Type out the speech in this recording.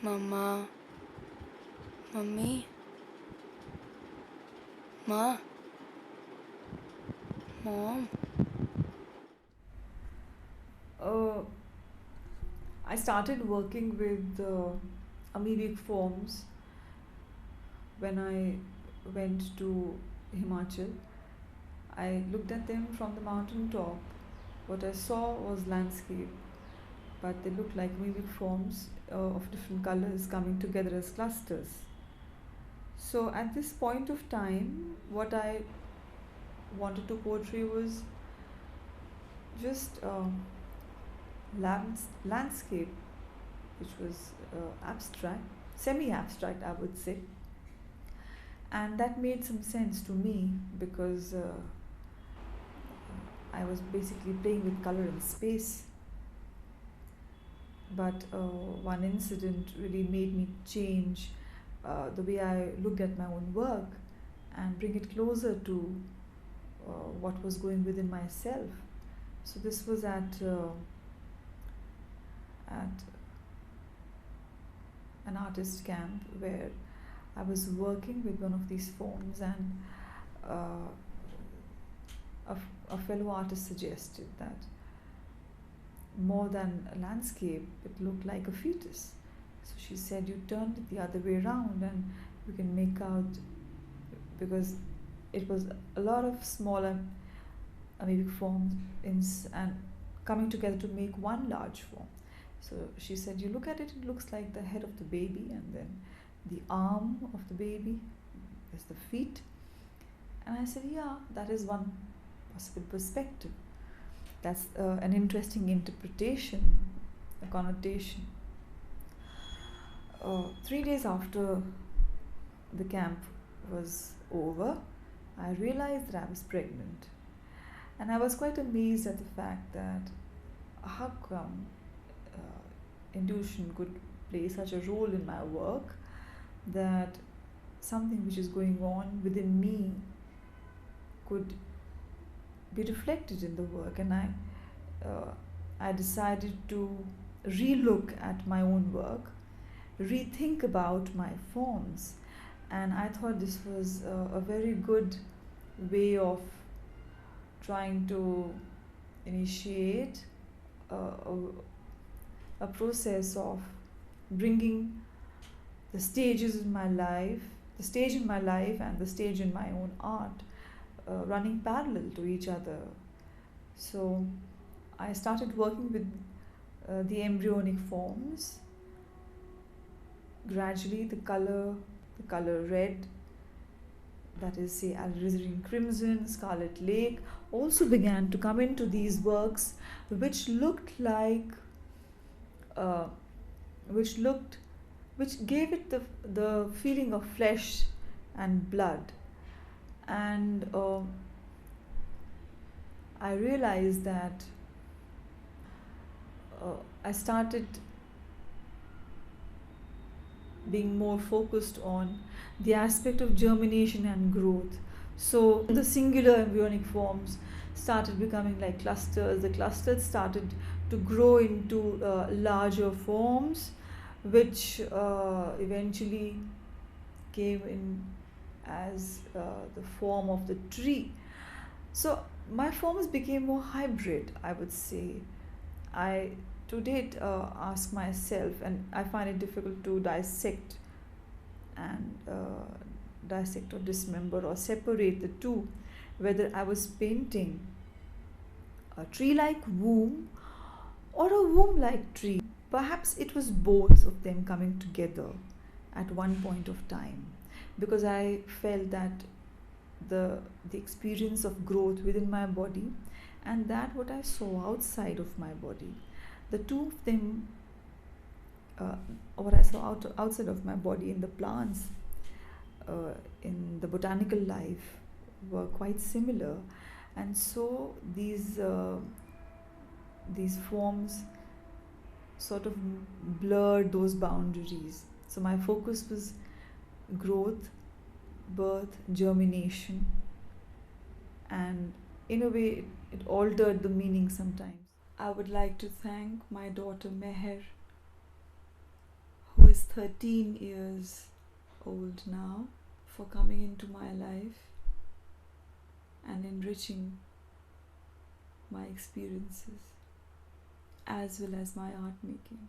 Mom, Mama, Mummy, Ma, Mom. Uh, I started working with amoebic forms when I went to Himachal. I looked at them from the mountain top. What I saw was landscape, but they looked like amoebic forms of different colors coming together as clusters. So at this point of time, what I wanted to portray was just landscape, which was abstract, semi abstract, I would say. And that made some sense to me because I was basically playing with color and space. But one incident really made me change the way I looked at my own work and bring it closer to what was going within myself. So this was at an artist camp where I was working with one of these forms, and uh, a fellow artist suggested that more than a landscape, it looked like a fetus. So she said, you turned it the other way around, and you can make out, because it was a lot of smaller amoebic forms and coming together to make one large form. So she said, you look at it, it looks like the head of the baby, and then the arm of the baby is the feet. And I said, yeah, that is one possible perspective. That's an interesting interpretation, a connotation. 3 days after the camp was over, I realized that I was pregnant. And I was quite amazed at the fact that how come intuition could play such a role in my work, that something which is going on within me could be reflected in the work. And I decided to relook at my own work, rethink about my forms, and I thought this was a very good way of trying to initiate a process of bringing the stages in my life, the stage in my life and the stage in my own art, running parallel to each other. So I started working with the embryonic forms. Gradually, the color red, that is, say, alizarin crimson, scarlet lake, also began to come into these works, which looked like, uh, which gave it the feeling of flesh and blood. And I realized that I started being more focused on the aspect of germination and growth. So the singular embryonic forms started becoming like clusters. The clusters started to grow into larger forms, which eventually came in as the form of the tree. So my forms became more hybrid, I would say. I to date ask myself, and I find it difficult to and dissect or dismember or separate the two, whether I was painting a tree-like womb or a womb-like tree. Perhaps it was both of them coming together at one point of time, because I felt that the experience of growth within my body and that what I saw outside of my body, the two of them, uh, what I saw outside of my body in the plants, in the botanical life, were quite similar. And so these forms sort of blurred those boundaries. So my focus was growth, birth, germination, and in a way it altered the meaning sometimes. I would like to thank my daughter Meher is 13 years old now, for coming into my life and enriching my experiences as well as my art making.